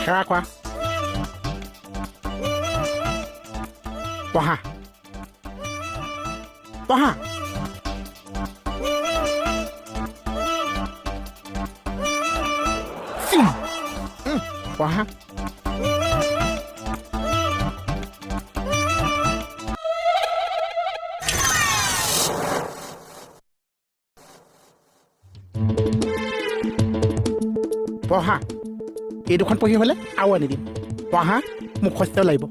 সেৱা কোৱা পঢ়া পঢ়া পঢ়া পঢ়া এই দুখন পঢ়ি হ'লে আৰু আনি দিম পঢ়া মুখস্থ লাগিব